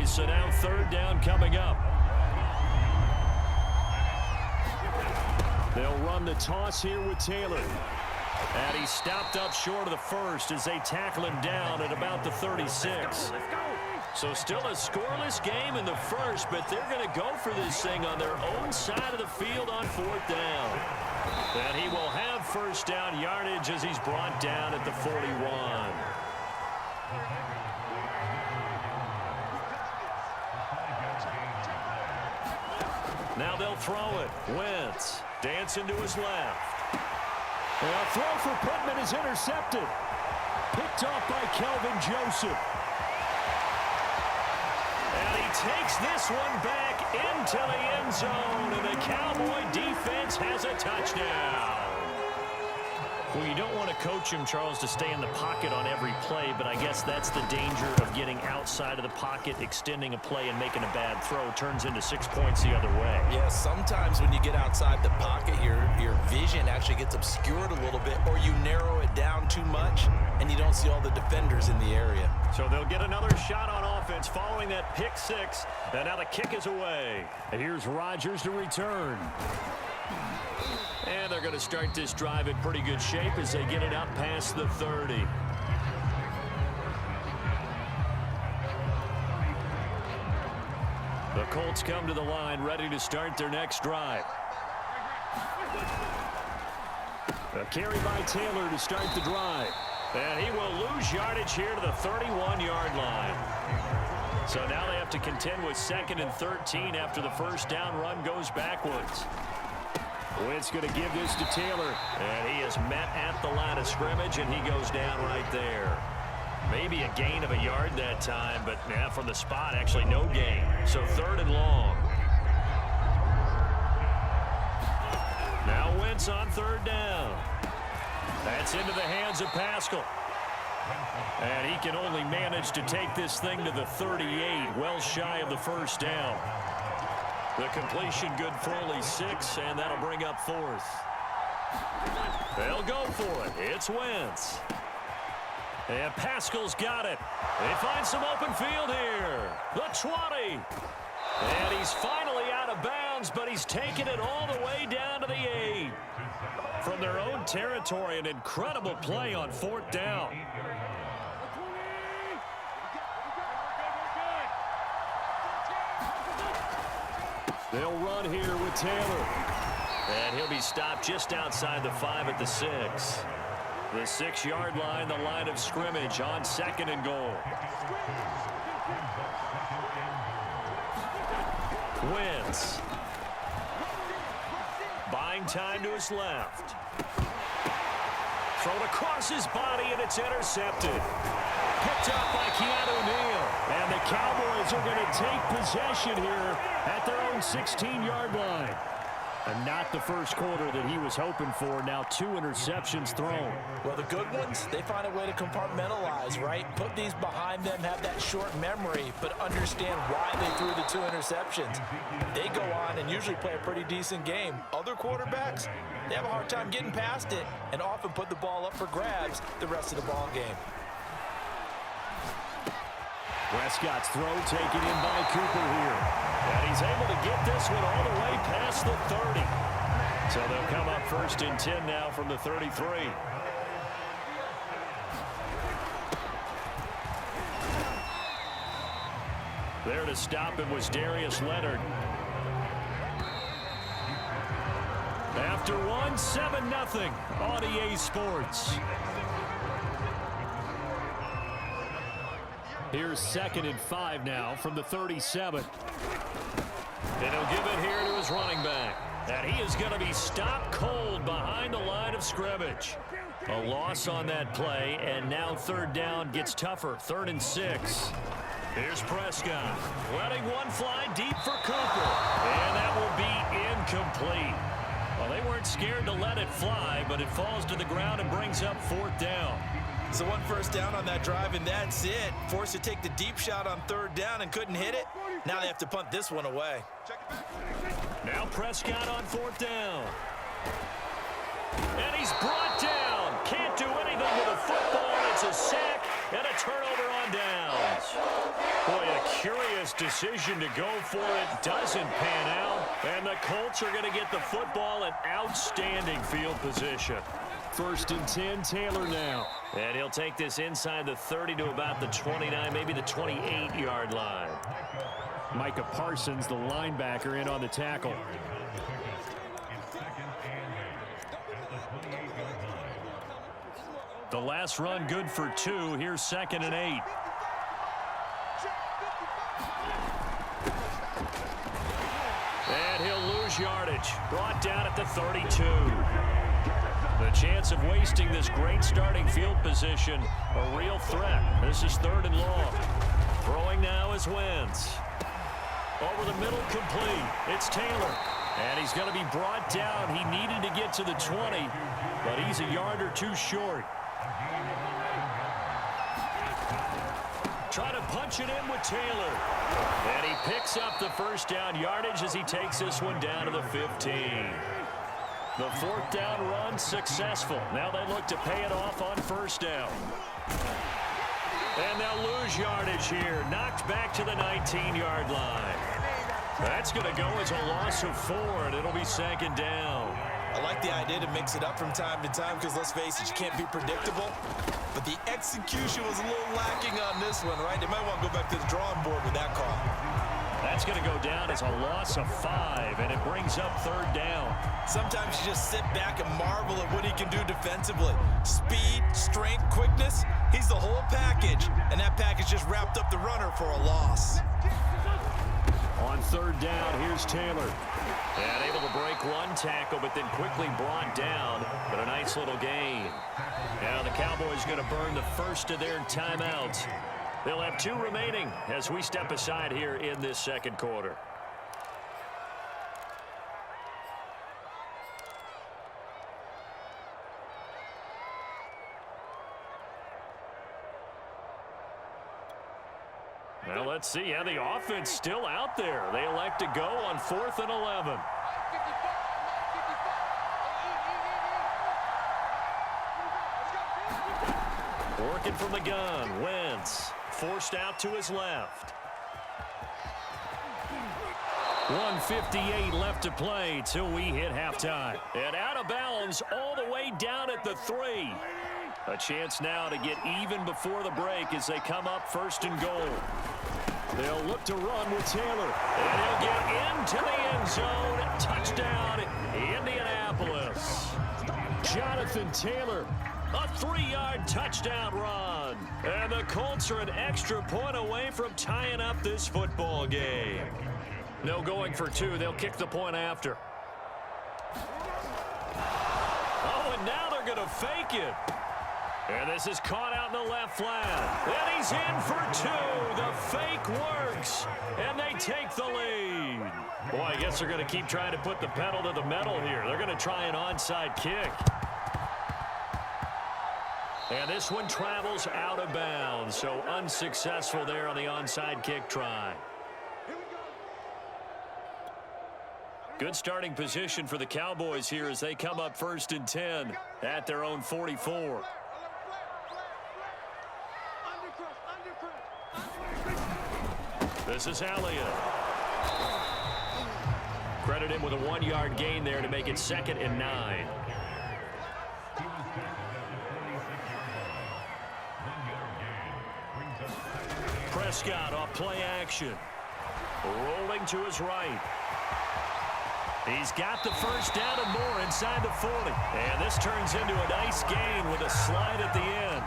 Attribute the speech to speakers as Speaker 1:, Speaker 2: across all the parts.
Speaker 1: So now third down coming up. They'll run the toss here with Taylor. And he stopped up short of the first as they tackle him down at about the 36. So still a scoreless game in the first, but they're going to go for this thing on their own side of the field on fourth down. And he will have first down yardage as he's brought down at the 41. Now they'll throw it. Wentz dancing to his left. And a throw for Pittman is intercepted. Picked off by Kelvin Joseph. And he takes this one back into the end zone. And the Cowboy defense has a touchdown. Well, you don't want to coach him, Charles, to stay in the pocket on every play, but I guess that's the danger of getting outside of the pocket, extending a play, and making a bad throw. Turns into 6 points the other way.
Speaker 2: Yeah, sometimes when you get outside the pocket, your vision actually gets obscured a little bit, or you narrow it down too much, and you don't see all the defenders in the area.
Speaker 1: So they'll get another shot on offense following that pick six, and now the kick is away. And here's Rodgers to return. And they're going to start this drive in pretty good shape as they get it up past the 30. The Colts come to the line ready to start their next drive. A carry by Taylor to start the drive. And he will lose yardage here to the 31-yard line. So now they have to contend with 2nd and 13 after the first down run goes backwards. Wentz going to give this to Taylor. And he is met at the line of scrimmage, and he goes down right there. Maybe a gain of a yard that time, but yeah, from the spot, actually no gain. So 3rd and long. Now Wentz on 3rd down. That's into the hands of Pascal. And he can only manage to take this thing to the 38, well shy of the first down. The completion good for only 6, and that'll bring up 4th. They'll go for it. It's Wentz. And Pascal's got it. They find some open field here. The 20. And he's finally out of bounds, but he's taken it all the way down to the 8. From their own territory, an incredible play on 4th down. They'll run here with Taylor. And he'll be stopped just outside the 5 at the 6. The 6-yard line, the line of scrimmage on 2nd and goal. Wentz. Buying time to his left. Thrown across his body, and it's intercepted. Picked up by Keanu Neal. And the Cowboys are going to take possession here at their own 16-yard line. And not the first quarter that he was hoping for. Now 2 interceptions thrown.
Speaker 2: Well, the good ones, they find a way to compartmentalize, right? Put these behind them, have that short memory, but understand why they threw the 2 interceptions. They go on and usually play a pretty decent game. Other quarterbacks, they have a hard time getting past it and often put the ball up for grabs the rest of the ball game.
Speaker 1: Prescott's throw taken in by Cooper here. And he's able to get this one all the way past the 30. So they'll come up 1st and 10 now from the 33. There to stop him was Darius Leonard. After one, 7-0 on EA Sports. Here's 2nd and 5 now from the 37. And he'll give it here to his running back. And he is going to be stopped cold behind the line of scrimmage. A loss on that play, and now 3rd down gets tougher. 3rd and 6. Here's Prescott. Letting one fly deep for Cooper. And that will be incomplete. Well, they weren't scared to let it fly, but it falls to the ground and brings up 4th down.
Speaker 2: So 1 first down on that drive, and that's it. Forced to take the deep shot on 3rd down and couldn't hit it. Now they have to punt this one away.
Speaker 1: Now Prescott on 4th down. And he's brought down. Can't do anything with a football. It's a sack, And a turnover on downs. Boy, a curious decision to go for it. Doesn't pan out. And the Colts are going to get the football in outstanding field position.
Speaker 3: 1st and 10, Taylor now.
Speaker 1: And he'll take this inside the 30 to about the 29, maybe the 28-yard line.
Speaker 3: Micah Parsons, the linebacker, in on the tackle.
Speaker 1: The last run good for 2. Here's 2nd and 8. And he'll lose yardage. Brought down at the 32. The chance of wasting this great starting field position, a real threat. This is 3rd and long. Throwing now is Wentz. Over the middle, complete. It's Taylor. And he's going to be brought down. He needed to get to the 20, but he's a yard or 2 short. Try to punch it in with Taylor. And he picks up the 1st down yardage as he takes this one down to the 15. The 4th down run successful. Now they look to pay it off on 1st down. And they'll lose yardage here. Knocked back to the 19-yard line. That's going to go as a loss of 4, and it'll be 2nd down.
Speaker 2: I like the idea to mix it up from time to time because, let's face it, you can't be predictable. But the execution was a little lacking on this one, right? They might want to go back to the drawing board with that call.
Speaker 1: That's going to go down as a loss of 5, and it brings up 3rd down.
Speaker 2: Sometimes you just sit back and marvel at what he can do defensively. Speed, strength, quickness, he's the whole package. And that package just wrapped up the runner for a loss.
Speaker 1: On 3rd down, here's Taylor. And able to break one tackle, but then quickly brought down. But a nice little gain. Now the Cowboys going to burn the first of their timeouts. They'll have 2 remaining as we step aside here in this 2nd quarter. Well, let's see how the offense still out there. They elect to go on 4th and 11. Working from the gun, Wentz. Forced out to his left. 1:58 left to play till we hit halftime. And out of bounds all the way down at the 3. A chance now to get even before the break as they come up 1st and goal. They'll look to run with Taylor. And he'll get into the end zone. Touchdown, Indianapolis. Jonathan Taylor. A 3-yard touchdown run. And the Colts are an extra point away from tying up this football game. No going for 2. They'll kick the point after. Oh, and now they're going to fake it. And this is caught out in the left flat. And he's in for 2. The fake works. And they take the lead. Boy, I guess they're going to keep trying to put the pedal to the metal here. They're going to try an onside kick. And this one travels out of bounds, so unsuccessful there on the onside kick try. Good starting position for the Cowboys here as they come up 1st and 10 at their own 44. This is Elliott. Credit him with a 1-yard gain there to make it 2nd and 9. Prescott off play action. Rolling to his right. He's got the 1st down and more inside the 40. And this turns into a nice gain with a slide at the end.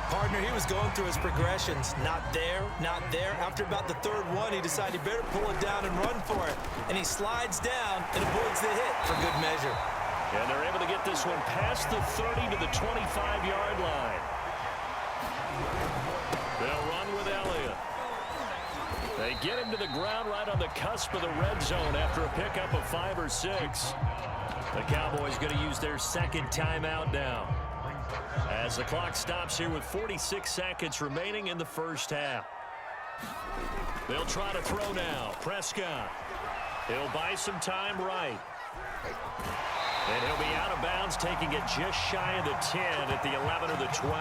Speaker 2: Partner, he was going through his progressions. Not there, not there. After about the 3rd one, he decided he better pull it down and run for it. And he slides down and avoids the hit for good measure.
Speaker 1: And they're able to get this one past the 30 to the 25-yard line. They'll run with Elliott. They get him to the ground right on the cusp of the red zone after a pickup of 5 or 6. The Cowboys going to use their 2nd timeout now, as the clock stops here with 46 seconds remaining in the 1st half. They'll try to throw now. Prescott. He'll buy some time right. And he'll be out of bounds, taking it just shy of the 10 at the 11 or the 12.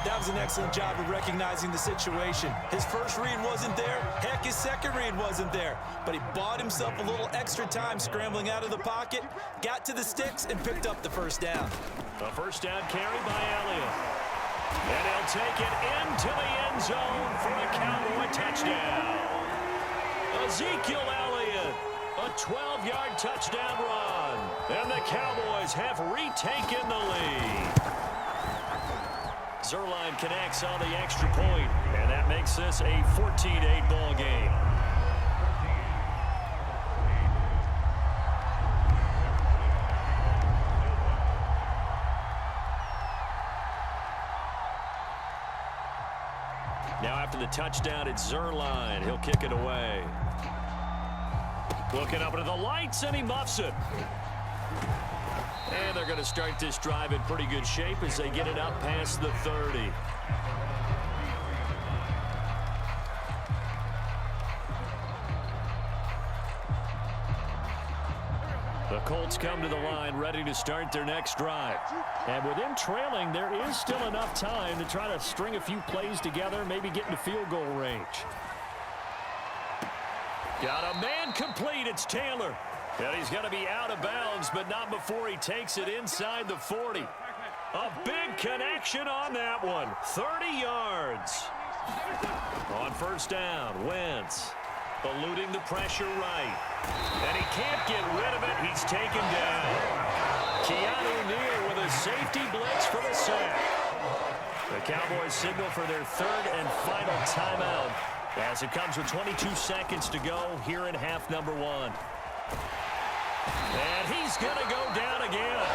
Speaker 2: That was an excellent job of recognizing the situation. His first read wasn't there. Heck, his second read wasn't there. But he bought himself a little extra time scrambling out of the pocket, got to the sticks, and picked up the first down.
Speaker 1: A first down carry by Elliott. And he'll take it into the end zone for a Cowboy touchdown. Ezekiel Elliott, a 12-yard touchdown run. And the Cowboys have retaken the lead. Zerline connects on the extra point, and that makes this a 14-8 ball game. Now after the touchdown, it's Zerline. He'll kick it away. Looking up into the lights, and he muffs it. And they're going to start this drive in pretty good shape as they get it up past the 30. The Colts come to the line ready to start their next drive. And with them trailing, there is still enough time to try to string a few plays together, maybe get into field goal range. Got a man complete. It's Taylor. And he's going to be out of bounds, but not before he takes it inside the 40. A big connection on that one. 30 yards. On first down, Wentz eluding the pressure right. And he can't get rid of it. He's taken down. Keanu Neal with a safety blitz for the sack. The Cowboys signal for their third and final timeout as it comes with 22 seconds to go here in half number one. And he's going to go down again.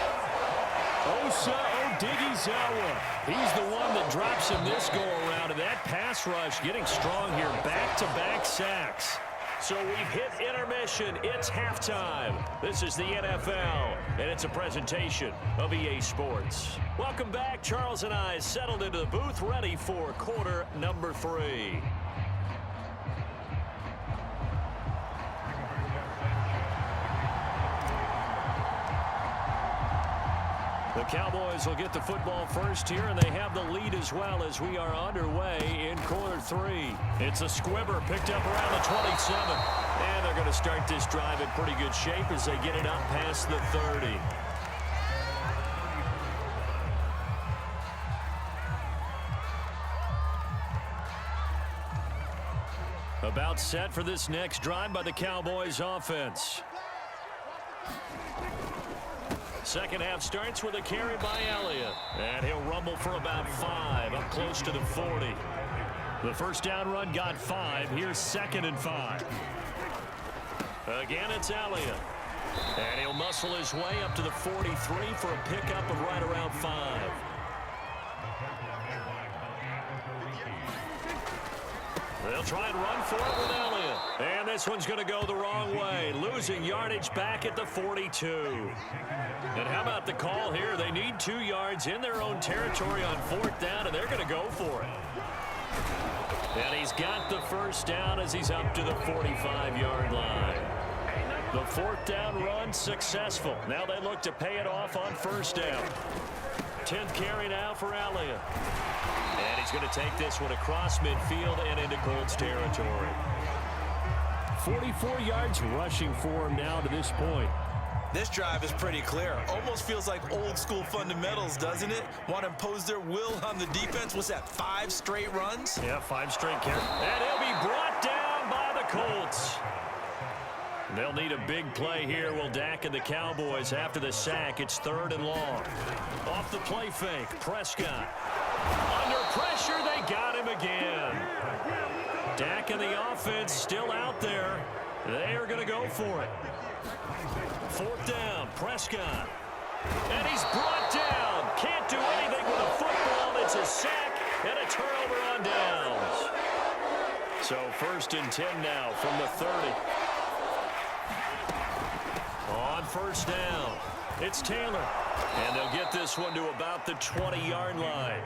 Speaker 1: Osa Odighizuwa. He's the one that drops him this go-around. And that pass rush getting strong here. Back-to-back sacks. So we've hit intermission. It's halftime. This is the NFL, and it's a presentation of EA Sports. Welcome back. Charles and I settled into the booth, ready for quarter number 3. The Cowboys will get the football first here, and they have the lead as well as we are underway in quarter 3. It's a squibber picked up around the 27. And they're going to start this drive in pretty good shape as they get it up past the 30. About set for this next drive by the Cowboys offense. Second half starts with a carry by Elliott. And he'll rumble for about 5, up close to the 40. The first down run got 5. Here's 2nd and 5. Again, it's Elliott. And he'll muscle his way up to the 43 for a pickup of right around 5. They'll try and run for it with Elliott. And this one's going to go the wrong way. Losing yardage back at the 42. And how about the call here? They need 2 yards in their own territory on 4th down, and they're going to go for it. And he's got the first down as he's up to the 45-yard line. The 4th down run successful. Now they look to pay it off on first down. 10th carry now for Elliott. And he's going to take this one across midfield and into Colts territory. 44 yards rushing for him now to this point.
Speaker 2: This drive is pretty clear. Almost feels like old school fundamentals, doesn't it? Want to impose their will on the defense. What's that, 5 straight runs?
Speaker 1: Yeah, 5 straight carries. And he'll be brought down by the Colts. They'll need a big play here. Will Dak and the Cowboys after the sack. It's 3rd and long. Off the play fake, Prescott. Under pressure, they got him again. Dak and the offense still out there. They are going to go for it. 4th down, Prescott. And he's brought down. Can't do anything with a football. It's a sack and a turnover on downs. So 1st and 10 now from the 30. On first down, it's Taylor. And they'll get this one to about the 20-yard line.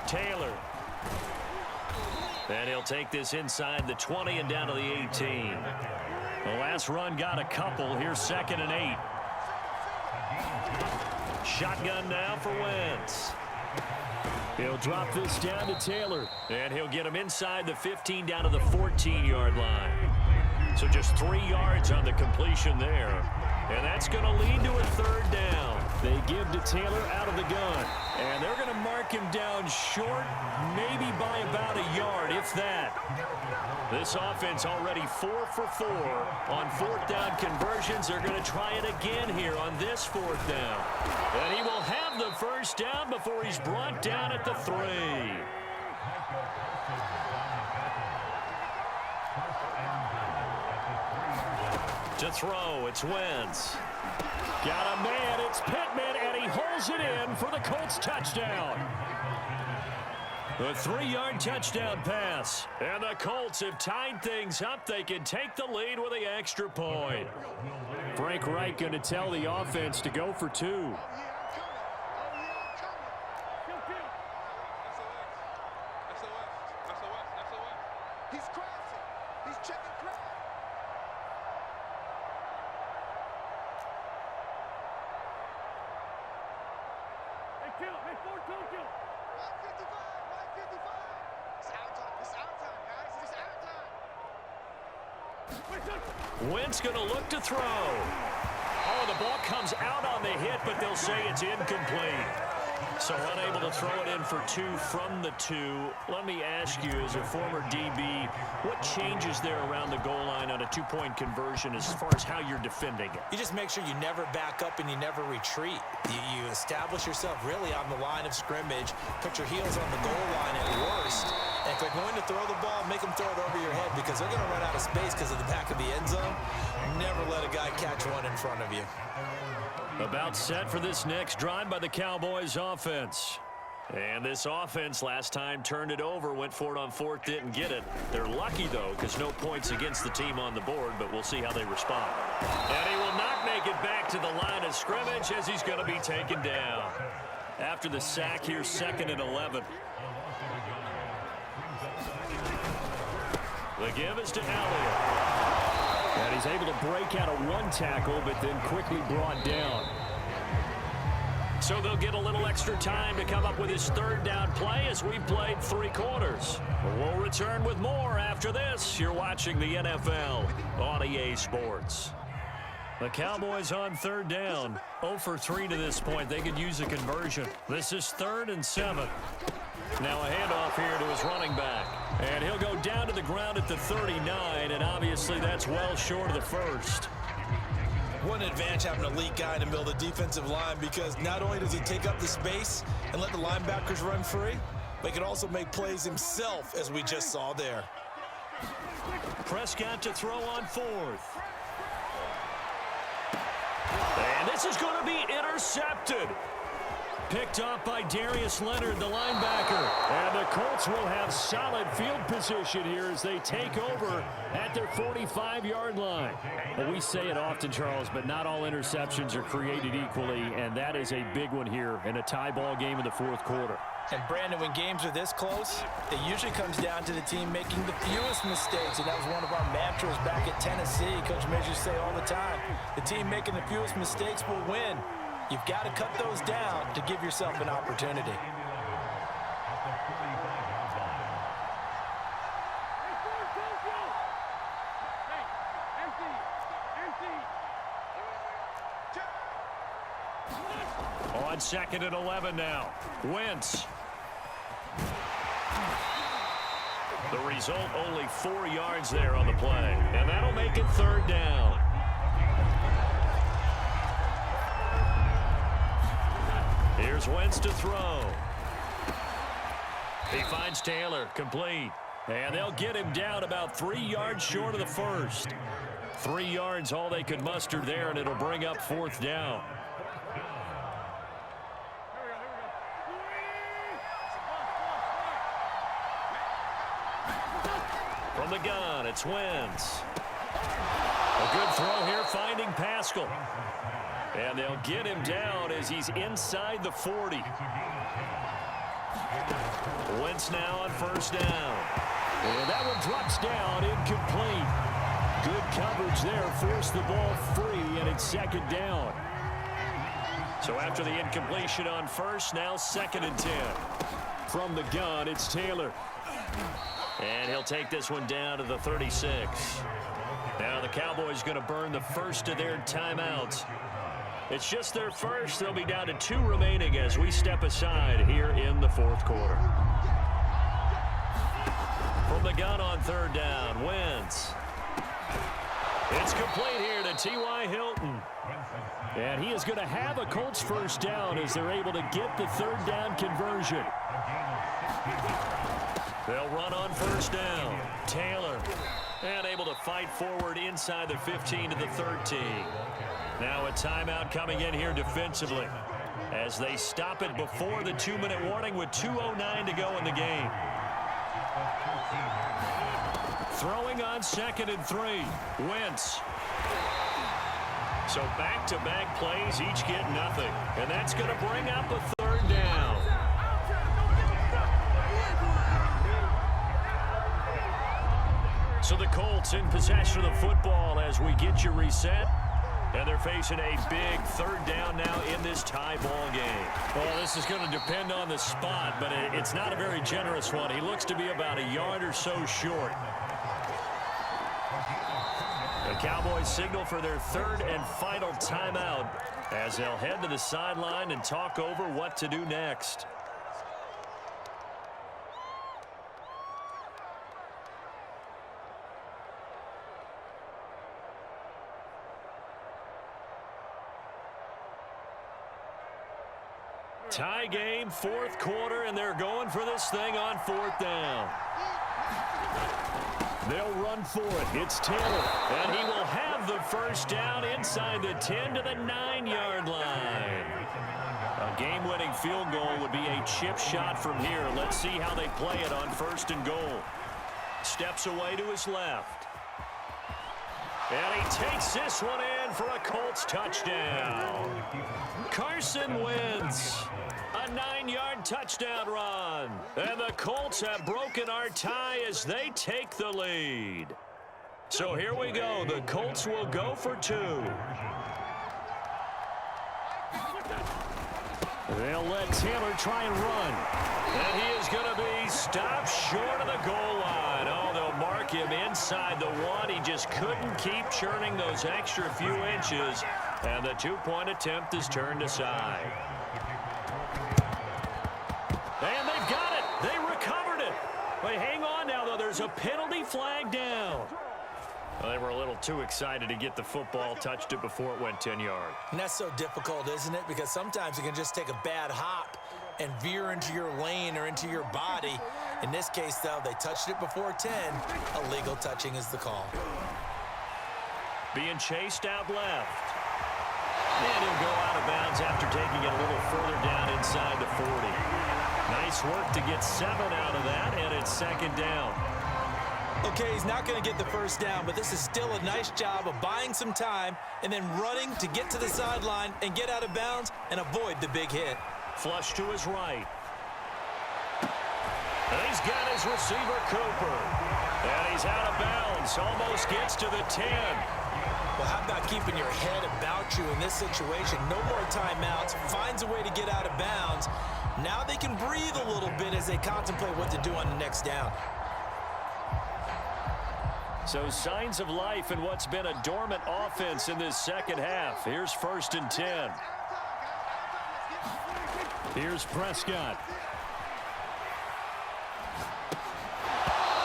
Speaker 1: Taylor. And he'll take this inside the 20 and down to the 18. The last run got a couple. Here's 2nd and 8. Shotgun now for Wentz. He'll drop this down to Taylor. And he'll get him inside the 15 down to the 14-yard line. So just 3 yards on the completion there. And that's going to lead to a 3rd down. They give to Taylor out of the gun. And they're going to mark him down short, maybe by about a yard, if that. This offense already 4 for 4 on 4th down conversions. They're going to try it again here on this 4th down. And he will have the 1st down before he's brought down at the 3. To throw, it's Wentz. Got a man, it's Pittman, and he holds it in for the Colts touchdown. A 3-yard touchdown pass. And the Colts have tied things up. They can take the lead with the extra point.
Speaker 3: Frank Reich going to tell the offense to go for 2.
Speaker 4: He's crashing. He's checking crash.
Speaker 1: Wentz going to look to throw. Oh, the ball comes out on the hit, but they'll say it's incomplete. So unable to throw it in for 2 from the 2. Let me ask you, as a former DB, what changes there around the goal line on a 2-point conversion as far as how you're defending it?
Speaker 2: You just make sure you never back up and you never retreat. You establish yourself really on the line of scrimmage, put your heels on the goal line at worst. And if they're going to throw the ball, make them throw it over your head because they're going to run out of space because of the back of the end zone. Never let a guy catch one in front of you.
Speaker 1: About set for this next drive by the Cowboys offense. And this offense last time turned it over, went for it on 4th, didn't get it. They're lucky, though, because no points against the team on the board, but we'll see how they respond. And he will not make it back to the line of scrimmage as he's going to be taken down. After the sack, here's 2nd and 11. The give is to Elliott.
Speaker 3: And he's able to break out of 1 tackle, but then quickly brought down.
Speaker 1: So they'll get a little extra time to come up with his 3rd down play as we've played 3 quarters. We'll return with more after this. You're watching the NFL on EA Sports. The Cowboys on 3rd down. 0 for 3 to this point. They could use a conversion. This is 3rd and 7. Now a handoff here to his running back. And he'll go down to the ground at the 39, and obviously that's well short of the 1st.
Speaker 2: What an advantage having an elite guy in the middle of the defensive line because not only does he take up the space and let the linebackers run free, but he can also make plays himself, as we just saw there.
Speaker 1: Prescott to throw on 4th. And this is going to be intercepted. Picked off by Darius Leonard, the linebacker.
Speaker 3: And the Colts will have solid field position here as they take over at their 45-yard line. Well, we say it often, Charles, but not all interceptions are created equally, and that is a big one here in a tie ball game in the 4th quarter.
Speaker 2: And, Brandon, when games are this close, it usually comes down to the team making the fewest mistakes, and that was one of our mantras back at Tennessee. Coach Measures say all the time, the team making the fewest mistakes will win. You've got to cut those down to give yourself an opportunity.
Speaker 1: On 2nd and 11 now. Wentz. The result, only 4 yards there on the play. And that'll make it 3rd down. Here's Wentz to throw. He finds Taylor, complete. And they'll get him down about 3 yards short of the 1st. 3 yards all they could muster there, and it'll bring up 4th down. From the gun, it's Wentz. A good throw here, finding Pascal. And they'll get him down as he's inside the 40. Wentz now on first down.
Speaker 3: And that one drops down, incomplete. Good coverage there, forced the ball free, and it's second down.
Speaker 1: So after the incompletion on first, now 2nd and 10.
Speaker 3: From the gun, it's Taylor.
Speaker 1: And he'll take this one down to the 36. Now the Cowboys going to burn the first of their timeouts. It's just their first. They'll be down to 2 remaining as we step aside here in the 4th quarter. From the gun on 3rd down, Wentz. It's complete here to T.Y. Hilton.
Speaker 3: And he is going to have a Colts first down as they're able to get the 3rd down conversion.
Speaker 1: They'll run on first down. Taylor. And able to fight forward inside the 15 to the 13. Now a timeout coming in here defensively as they stop it before the 2-minute warning with 2:09 to go in the game. Throwing on 2nd and 3. Wentz. So back-to-back plays, each get nothing. And that's going to bring up a 3rd down. So the Colts in possession of the football as we get you reset. And they're facing a big 3rd down now in this tie ball game. Well, this is going to depend on the spot, but it's not a very generous one. He looks to be about a yard or so short. The Cowboys signal for their 3rd and final timeout as they'll head to the sideline and talk over what to do next. Tie game, 4th quarter, and they're going for this thing on 4th down.
Speaker 3: They'll run for it. It's Taylor.
Speaker 1: And he will have the first down inside the 10 to the 9-yard line. A game-winning field goal would be a chip shot from here. Let's see how they play it on 1st and goal. Steps away to his left. And he takes this one in for a Colts touchdown. Carson Wentz. A 9-yard touchdown run. And the Colts have broken our tie as they take the lead. So here we go. The Colts will go for 2.
Speaker 3: They'll let Taylor try and run.
Speaker 1: And he is going to be stopped short of the goal line. Oh, they'll mark him inside the 1. He just couldn't keep churning those extra few inches. And the 2-point attempt is turned aside. And they've got it. They recovered it. But hang on now, though. There's a penalty flag down. Well, they were a little too excited to get the football, touched it before it went 10 yards.
Speaker 2: And that's so difficult, isn't it? Because sometimes you can just take a bad hop and veer into your lane or into your body. In this case, though, they touched it before 10. Illegal touching is the call.
Speaker 1: Being chased out left. And he'll go out of bounds after taking it a little further down inside the 40. Nice work to get 7 out of that, and it's 2nd down.
Speaker 2: Okay, he's not going to get the first down, but this is still a nice job of buying some time and then running to get to the sideline and get out of bounds and avoid the big hit.
Speaker 1: Flush to his right. And he's got his receiver, Cooper. And he's out of bounds, almost gets to the 10.
Speaker 2: Well, how about keeping your head about you in this situation? No more timeouts. Finds a way to get out of bounds. Now they can breathe a little bit as they contemplate what to do on the next down.
Speaker 1: So signs of life in what's been a dormant offense in this second half. Here's 1st and 10.
Speaker 3: Here's Prescott.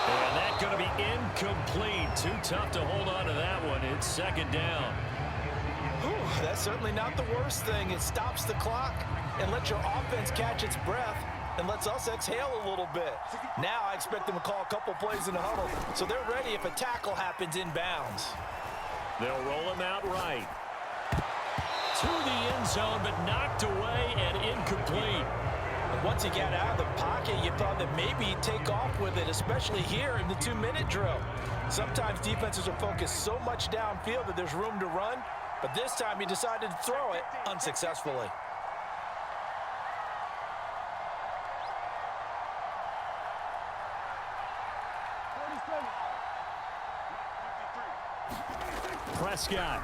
Speaker 1: And that's going to be incomplete. Too tough to hold on to that one. It's 2nd down.
Speaker 2: Whew, that's certainly not the worst thing. It stops the clock and lets your offense catch its breath and lets us exhale a little bit. Now I expect them to call a couple plays in the huddle, so they're ready if a tackle happens in bounds.
Speaker 1: They'll roll him out right. To the end zone, but knocked away and incomplete.
Speaker 2: And once he got out of the pocket, you thought that maybe he'd take off with it, especially here in the 2-minute drill. Sometimes defenses are focused so much downfield that there's room to run, but this time he decided to throw it unsuccessfully.
Speaker 3: Prescott.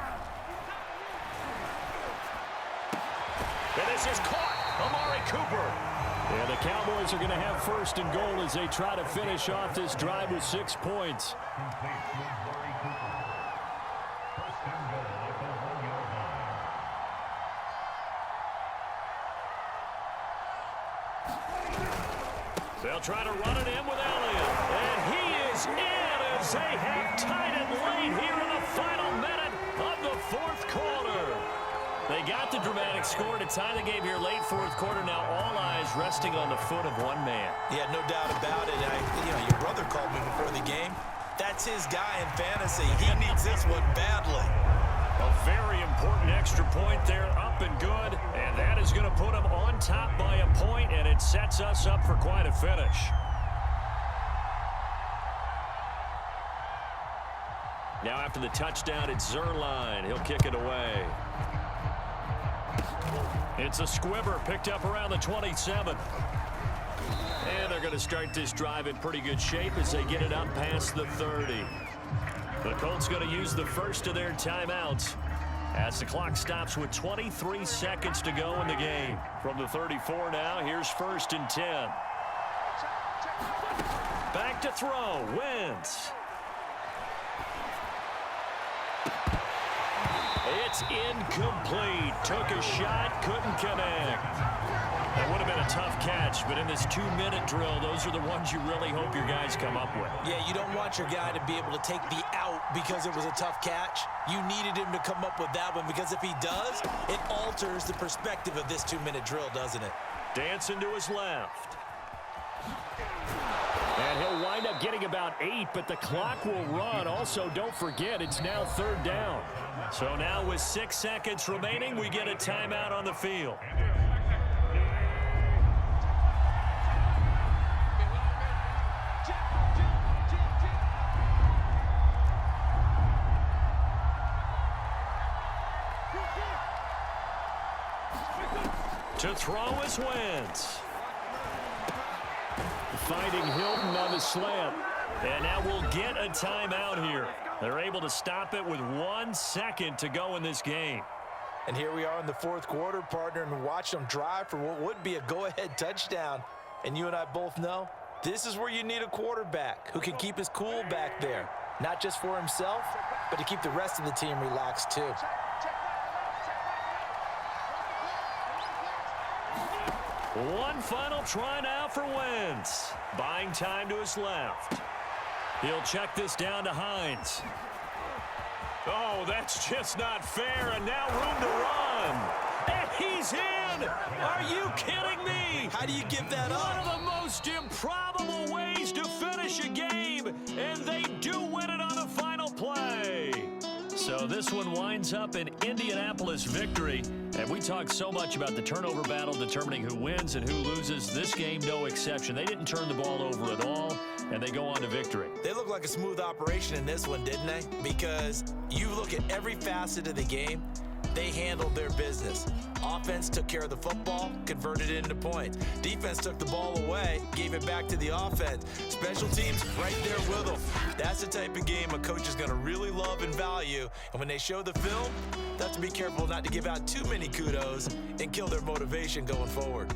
Speaker 1: And this is caught. Amari Cooper.
Speaker 3: And the Cowboys are going to have first and goal as they try to finish off this drive with 6 points.
Speaker 1: They'll try to run it in with Elliott. And he is in as they have tied it late here in the final minute of the fourth quarter. They got the dramatic score to tie the game here late fourth quarter. Now all eyes resting on the foot of one man.
Speaker 2: Yeah, no doubt about it. Your brother called me before the game. That's his guy in fantasy. He needs this one badly.
Speaker 1: A very important extra point there, up and good. And that is going to put him on top by a point, and it sets us up for quite a finish. Now after the touchdown, it's Zerline. He'll kick it away. It's a squibber picked up around the 27. And they're going to start this drive in pretty good shape as they get it up past the 30. The Colts going to use the first of their timeouts as the clock stops with 23 seconds to go in the game. From the 34 now, here's first and 10. Back to throw. Wentz. It's incomplete. Took a shot, couldn't connect. That would have been a tough catch, but in this 2-minute drill, those are the ones you really hope your guys come up with.
Speaker 2: Yeah, you don't want your guy to be able to take the out because it was a tough catch. You needed him to come up with that one because if he does, it alters the perspective of this 2-minute drill, doesn't it?
Speaker 1: Dancing to his left.
Speaker 3: And he'll wind up getting about 8, but the clock will run. Also, don't forget, it's now third down.
Speaker 1: So now with 6 seconds remaining, we get a timeout on the field. To throw is Wentz.
Speaker 3: Finding Hilton on the slant.
Speaker 1: And now we'll get a timeout here. They're able to stop it with 1 second to go in this game.
Speaker 2: And here we are in the fourth quarter, partner, and watch them drive for what would be a go-ahead touchdown. And you and I both know this is where you need a quarterback who can keep his cool back there. Not just for himself, but to keep the rest of the team relaxed too.
Speaker 1: One final try now for Wentz. Buying time to his left. He'll check this down to Hines. Oh, that's just not fair, and now room to run. And he's in! Are you kidding me?
Speaker 2: How do you give that up?
Speaker 1: One of the most improbable ways to finish a game, and they do win it on the final play. So this one winds up an Indianapolis victory. And we talk so much about the turnover battle determining who wins and who loses. This game, no exception. They didn't turn the ball over at all, and they go on to victory.
Speaker 2: They look like a smooth operation in this one, didn't they? Because you look at every facet of the game, they handled their business. Offense took care of the football, converted it into points. Defense took the ball away, gave it back to the offense. Special teams right there with them. That's the type of game a coach is going to really love and value. And when they show the film, they have to be careful not to give out too many kudos and kill their motivation going forward.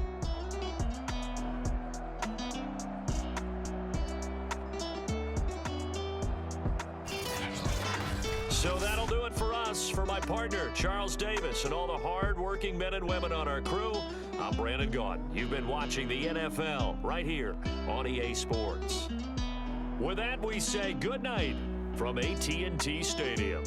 Speaker 1: So that'll do it for us. For my partner, Charles Davis, and all the hard-working men and women on our crew, I'm Brandon Gaudin. You've been watching the NFL right here on EA Sports. With that, we say good night from AT&T Stadium.